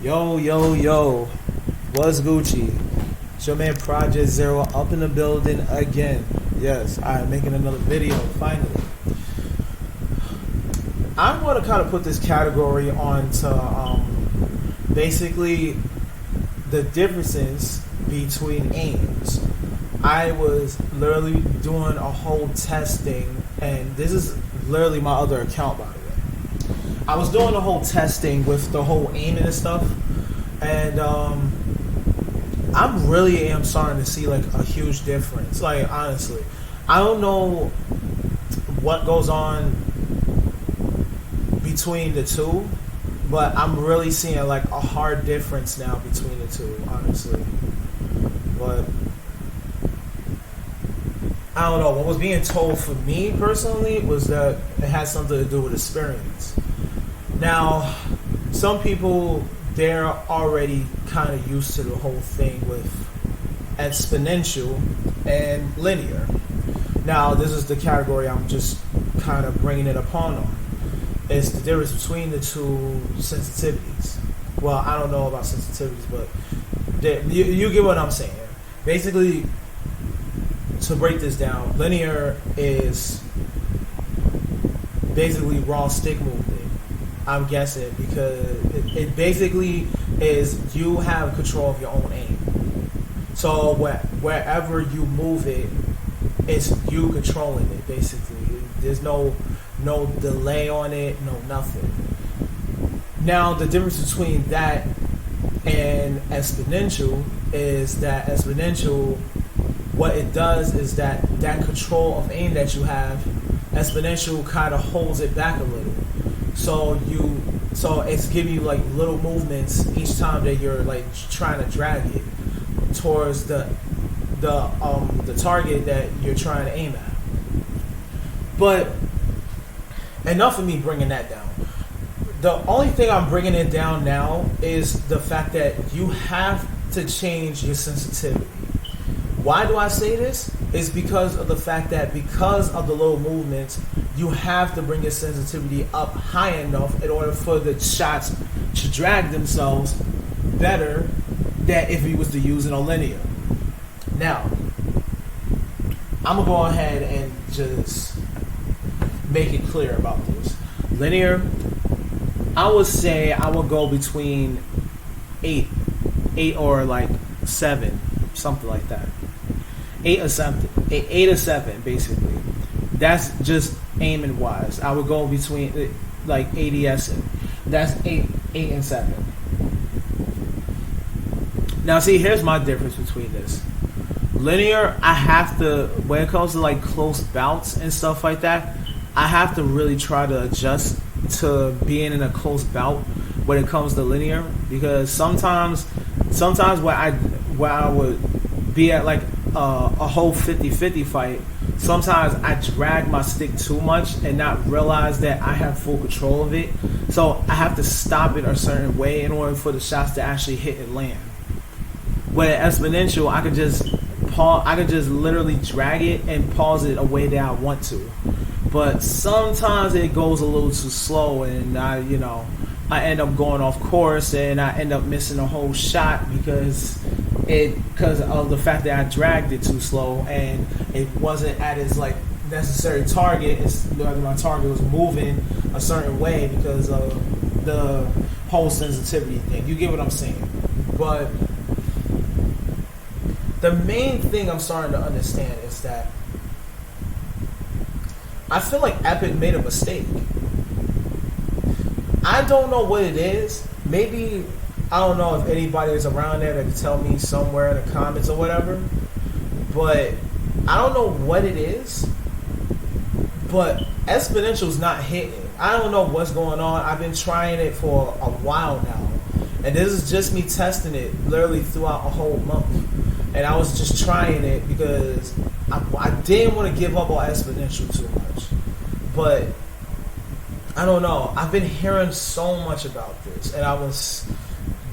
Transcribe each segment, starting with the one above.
Yo, yo, yo. What's Gucci? It's your man Project Zero up in the building again. Yes, I'm making another video finally. I'm going to kind of put this category on to basically the differences between aims. I was literally doing a whole testing, and this is literally my other account, by the way. I was doing the whole testing with the whole aiming and stuff, and I'm really am starting to see like a huge difference. Like honestly, I don't know what goes on between the two, but I'm really seeing like a hard difference now between the two, honestly. But I don't know. What was being told for me personally was that it has something to do with experience. Now, some people, they're already kind of used to the whole thing with exponential and linear. Now, this is the category I'm just kind of bringing it upon on. It's the difference between the two sensitivities. Well, I don't know about sensitivities, but you get what I'm saying. Basically, to break this down, linear is basically raw stick movement. I'm guessing because it basically is you have control of your own aim. So wherever you move it, it's you controlling it. Basically, there's no delay on it, no nothing. Now the difference between that and exponential is that exponential, what it does is that control of aim that you have, exponential kind of holds it back a little. So it's giving you like little movements each time that you're like trying to drag it towards the target that you're trying to aim at. But enough of me bringing that down. The only thing I'm bringing it down now is the fact that you have to change your sensitivity. Why do I say this? It's because of the fact that because of the little movements, you have to bring your sensitivity up high enough in order for the shots to drag themselves better than if you was to use it on linear. Now, I'm going to go ahead and just make it clear about this. Linear, I would say I would go between 8 or like 7, something like that. 8 or something, 8 or 7, basically. That's just aiming wise. I would go between like ADS. That's 8 and 7. Now, see, here's my difference between this. Linear, I have to, when it comes to like close bouts and stuff like that, I have to really try to adjust to being in a close bout when it comes to linear, because sometimes where I would be at like a whole 50-50 fight, sometimes I drag my stick too much and not realize that I have full control of it. So I have to stop it a certain way in order for the shots to actually hit and land. With exponential, I could just pause. I could just literally drag it and pause it a way that I want to. But sometimes it goes a little too slow, and I end up going off course, and I end up missing a whole shot because of the fact that I dragged it too slow, and it wasn't at its like necessary target. My target was moving a certain way because of the whole sensitivity thing. You get what I'm saying? But the main thing I'm starting to understand is that I feel like Epic made a mistake. I don't know what it is. Maybe, I don't know if anybody is around there that can tell me somewhere in the comments or whatever. But I don't know what it is. But Exponential's not hitting. I don't know what's going on. I've been trying it for a while now. And this is just me testing it literally throughout a whole month. And I was just trying it because I didn't want to give up on Exponential too much. But I don't know. I've been hearing so much about this, and I was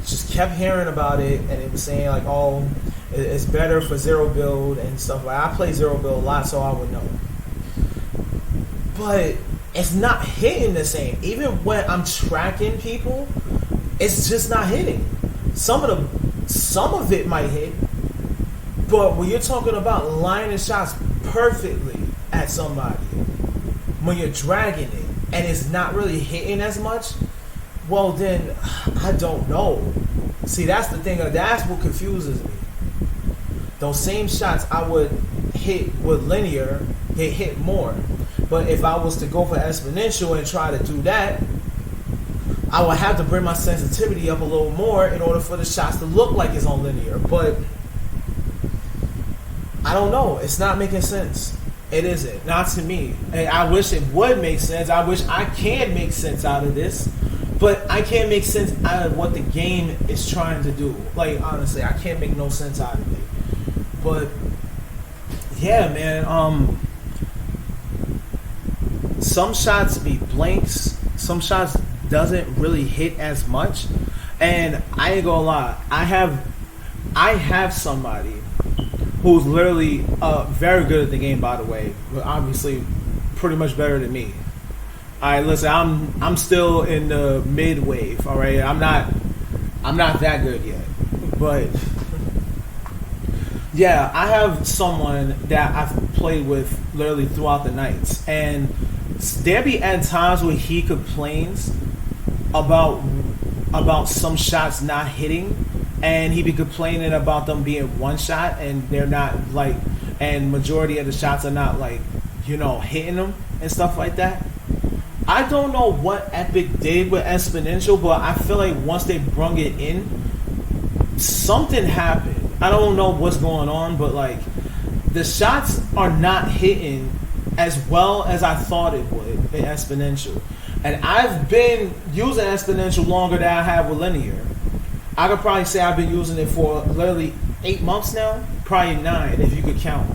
just kept hearing about it, and it was saying like, oh, it's better for zero build and stuff. Like I play zero build a lot, so I would know. But it's not hitting the same. Even when I'm tracking people, it's just not hitting. Some of it might hit, but when you're talking about lining shots perfectly at somebody, when you're dragging it and it's not really hitting as much, well then I don't know. See, that's the thing. That's what confuses me. Those same shots I would hit with linear, they hit more. But if I was to go for exponential and try to do that, I would have to bring my sensitivity up a little more in order for the shots to look like it's on linear. But I don't know. It's not making sense. It isn't. Not to me. And I wish it would make sense. I wish I can make sense out of this. But I can't make sense out of what the game is trying to do. Like, honestly, I can't make no sense out of it. But, yeah, man. Some shots be blanks. Some shots doesn't really hit as much. And I ain't gonna lie. I have somebody who's literally very good at the game, by the way. But obviously, pretty much better than me. All right, listen. I'm still in the mid wave. All right, I'm not that good yet. But yeah, I have someone that I've played with literally throughout the nights, and there be at times where he complains about some shots not hitting, and he be complaining about them being one shot and they're not like, and majority of the shots are not like, hitting them and stuff like that. I don't know what Epic did with exponential, but I feel like once they brung it in, something happened. I don't know what's going on, but like the shots are not hitting as well as I thought it would in exponential. And I've been using exponential longer than I have with linear. I could probably say I've been using it for literally 8 months now, probably 9 if you could count.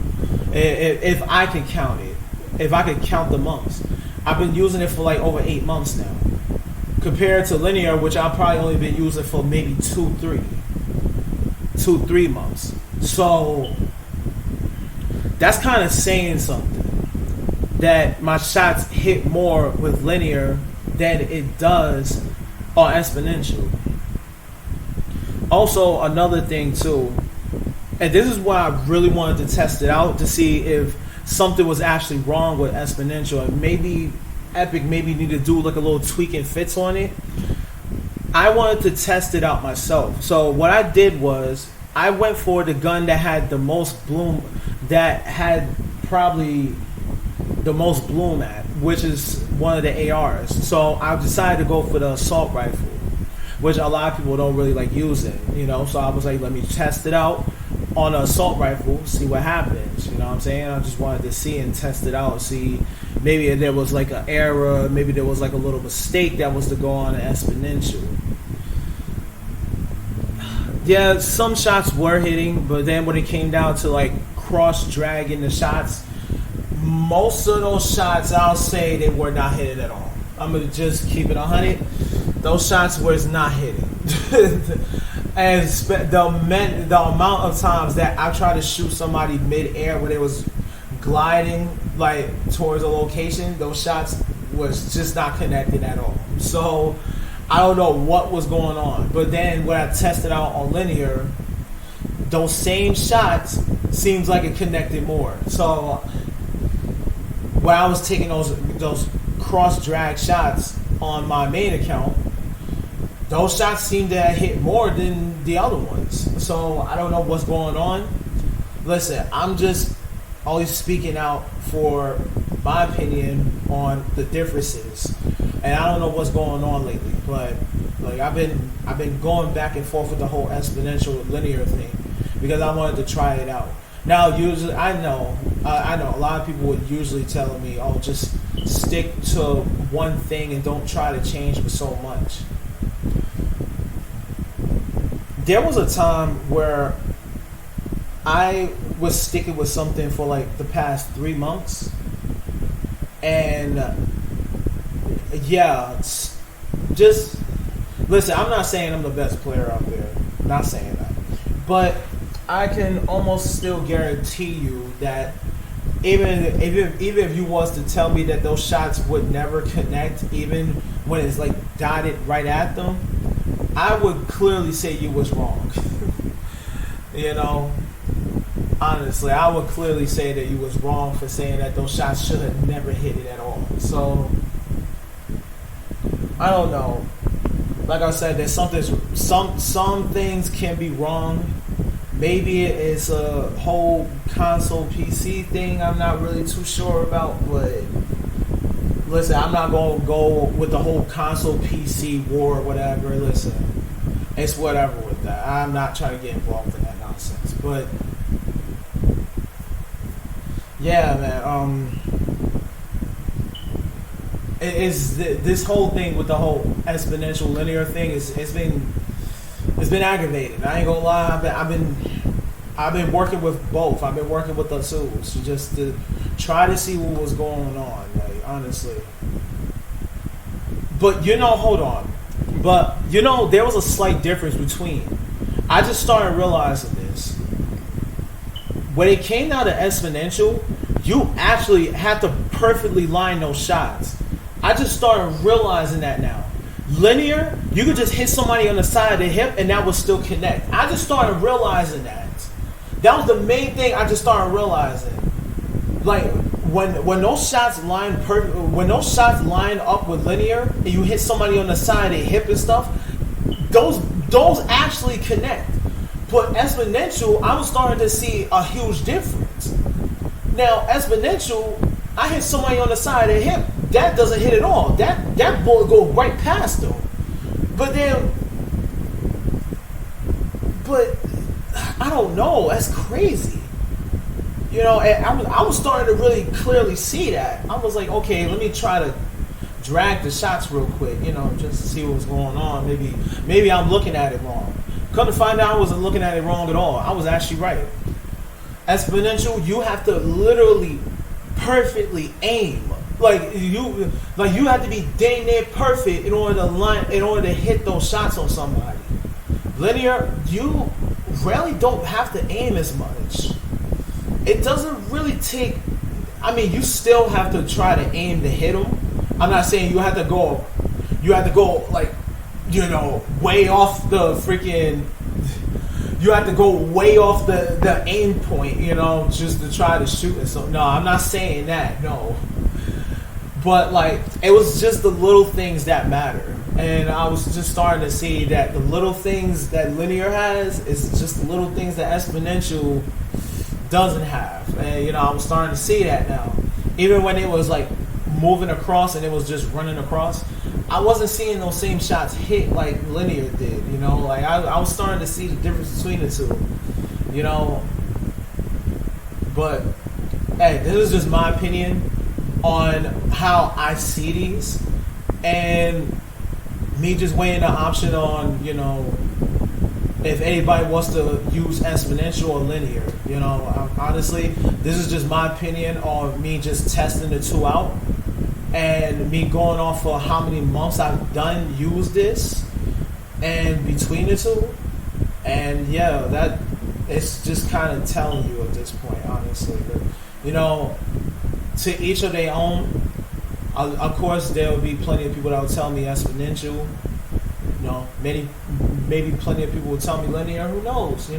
If I could count it, if I could count the months, I've been using it for like over 8 months now, compared to linear, which I've probably only been using for maybe 2-3 months. So that's kind of saying something, that my shots hit more with linear than it does on exponential. Also, another thing too, and this is why I really wanted to test it out to see if something was actually wrong with exponential, and maybe Epic maybe need to do like a little tweak and fix on it. I wanted to test it out myself. So what I did was I went for the gun that had the most bloom, that had probably the most bloom at, which is one of the ARs. So I decided to go for the assault rifle, which a lot of people don't really like using, So I was like, let me test it out on an assault rifle, see what happens. You know what I'm saying? I just wanted to see and test it out, see maybe there was like an error, maybe there was like a little mistake that was to go on an exponential. Yeah, some shots were hitting, but then when it came down to like cross dragging the shots, most of those shots, I'll say they were not hitting at all. I'm going to just keep it 100. Those shots was not hitting. And the amount of times that I tried to shoot somebody mid-air when it was gliding like towards a location, those shots was just not connected at all. So I don't know what was going on. But then when I tested out on linear, those same shots seems like it connected more. So when I was taking those cross drag shots on my main account, those shots seemed to hit more than the other ones. So I don't know what's going on. Listen, I'm just always speaking out for my opinion on the differences, and I don't know what's going on lately. But like I've been going back and forth with the whole exponential linear thing because I wanted to try it out. Now, usually, I know a lot of people would usually tell me, "Oh, just stick to one thing and don't try to change for so much." There was a time where I was sticking with something for like the past 3 months, and yeah, just listen. I'm not saying I'm the best player out there. I'm not saying that, but I can almost still guarantee you that even if you was to tell me that those shots would never connect, even when it's like dotted right at them, I would clearly say you was wrong. You know, honestly, I would clearly say that you was wrong for saying that those shots should have never hit it at all. So I don't know. Like I said, there's some things can be wrong. Maybe it's a whole console PC thing I'm not really too sure about, but listen, I'm not going to go with the whole console PC war or whatever. Listen, it's whatever with that. I'm not trying to get involved in that nonsense. But yeah, man, it's this whole thing with the whole exponential linear thing it's been aggravating. I ain't gonna lie. I've been working with both. I've been working with the tools just to try to see what was going on. Like, honestly, but hold on. But there was a slight difference between. I just started realizing this when it came down to exponential. You actually had to perfectly line those shots. I just started realizing that now. Linear, you could just hit somebody on the side of the hip and that would still connect. I just started realizing that. That was the main thing I just started realizing. Like when those shots line up with linear and you hit somebody on the side of the hip and stuff, those actually connect. But exponential, I was starting to see a huge difference. Now exponential, I hit somebody on the side of the hip. That doesn't hit at all. That bullet goes right past them. But I don't know. That's crazy. And I was starting to really clearly see that. I was like, okay, let me try to drag the shots real quick, just to see what was going on. Maybe I'm looking at it wrong. Come to find out, I wasn't looking at it wrong at all. I was actually right. Exponential, you have to literally perfectly aim. Like you have to be dang near perfect in order to hit those shots on somebody. Linear, you really don't have to aim as much. It doesn't really take. I mean, you still have to try to aim to hit them. I'm not saying you have to go like, way off the freaking. You have to go way off the aim point, just to try to shoot it. So no, I'm not saying that. No. But like, it was just the little things that matter, and I was just starting to see that the little things that linear has is just the little things that exponential doesn't have, and I was starting to see that now. Even when it was like moving across and it was just running across, I wasn't seeing those same shots hit like linear did. Like I was starting to see the difference between the two. But hey, this is just my opinion on how I see these, and me just weighing the option on, if anybody wants to use exponential or linear. Honestly, this is just my opinion on me just testing the two out, and me going off for how many months I've used this, and between the two, and yeah, that it's just kind of telling you at this point, honestly. But, to each of their own. Of course, there will be plenty of people that will tell me exponential. Maybe plenty of people will tell me linear. Who knows?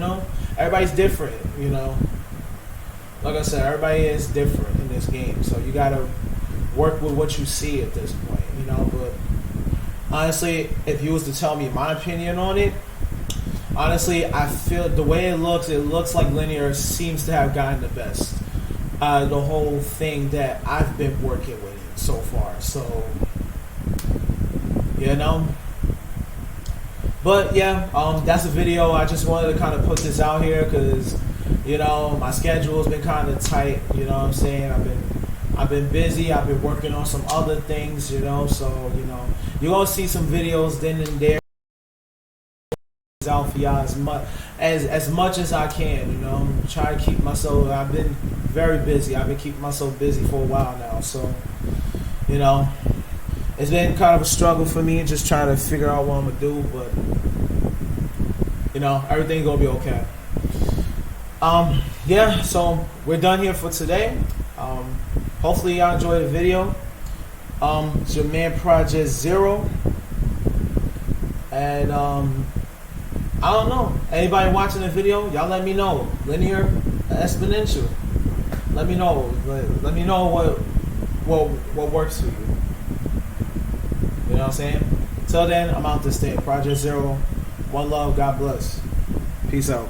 Everybody's different. Like I said, everybody is different in this game. So you gotta work with what you see at this point. But honestly, if you was to tell me my opinion on it, honestly, I feel the way it looks like linear seems to have gotten the best. The whole thing that I've been working with it so far. So, But yeah, that's a video. I just wanted to kind of put this out here because, my schedule's been kind of tight. You know what I'm saying? I've been busy. I've been working on some other things. So you're gonna see some videos then and there out for y'all as much as I can. Try to keep myself. I've been very busy. I've been keeping myself busy for a while now. So it's been kind of a struggle for me just trying to figure out what I'm gonna do, but everything's gonna be okay. So we're done here for today. Hopefully y'all enjoyed the video. It's your man Project Zero. And I don't know. Anybody watching the video, y'all let me know. Linear, exponential. Let me know. Let me know what works for you. You know what I'm saying? Till then, I'm out this thing. Project Zero. One love. God bless. Peace out.